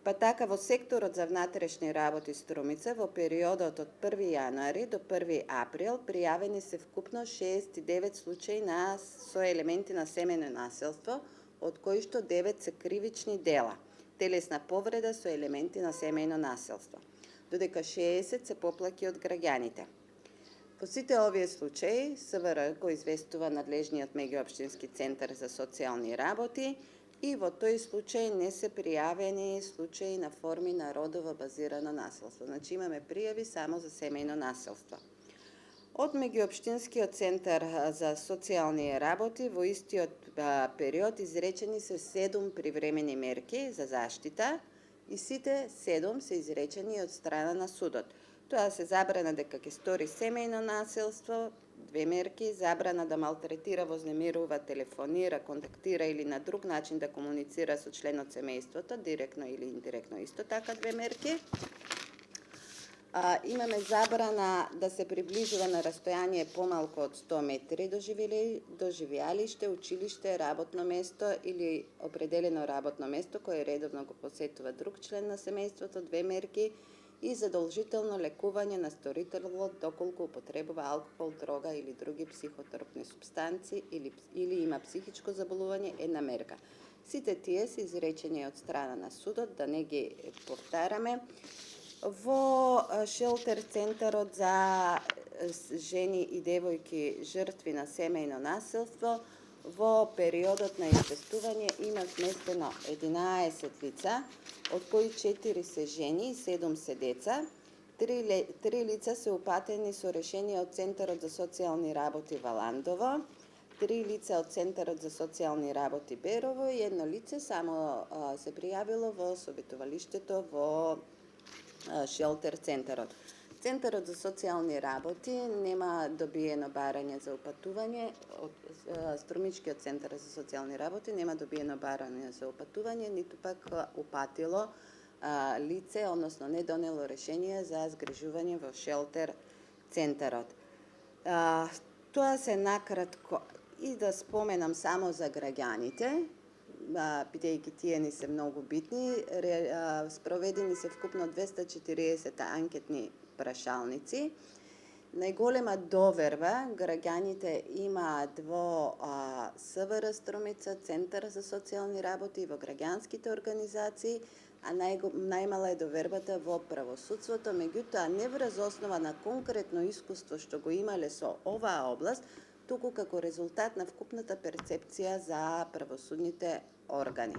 Па така, во секторот за внатрешни работи Струмица во периодот од 1 јануари до 1 април пријавени се вкупно 69 случаи со елементи на семејно насилство, од кои што 9 се кривични дела, телесна повреда со елементи на семејно насилство, додека 60 се поплаки од граѓаните. По сите овие случаи, СВР го известува надлежниот меѓуопштински центар за социјални работи и во тој случај не се пријавени случаи на форми на родово базирано насилство. Значи имаме пријави само за семејно насилство. Од меѓуопштинскиот центар за социјални работи во истиот период изречени се 7 привремени мерки за заштита и сите 7 се изречени од страна на судот. Тоа се забрана дека ќе стори семејно насилство, 2 мерки, забрана да малтретира, вознемирува, телефонира, контактира или на друг начин да комуницира со член од семејството, директно или индиректно, исто така 2 мерки. Имаме забрана да се приближува на растојание помалку од 100 метри до живеалиште, училиште, работно место или определено работно место кое редовно го посетува друг член на семејството, 2 мерки, и задолжително лекување на сторителот доколку употребува алкохол, дрога или други психотропни супстанци или има психичко заболување, 1 мерка. Сите тие се изречени од страна на судот, да не ги повтараме. Во шелтер центарот за жени и девојки жртви на семејно насилство, во периодот на известување има сместено 11 лица, од кои 4 се жени и 7 се деца. 3 лица се упатени со решение од Центарот за социјални работи Валандово, 3 лица од Центарот за социјални работи Берово и 1 лице само се пријавило во советувалиштето во шелтер центарот. Центарот за социјални работи нема добиено барање за упатување, Струмичкиот центар за социјални работи нема добиено барање за упатување, ниту пак упатило лице, односно не донело решение за згрижување во шелтер центарот. Тоа се накратко и да споменам само за граѓаните, бидејќи тие ни се многу битни. Спроведени се вкупно 240 анкетни прашалници. Најголема доверба граѓаните имаат во СВР Струмица, Центар за социјални работи и во граѓанските организации, а најмала е довербата во правосудството, меѓутоа не врз основа на конкретно искуство што го имале со оваа област, туку како резултат на вкупната перцепција за правосудните органи.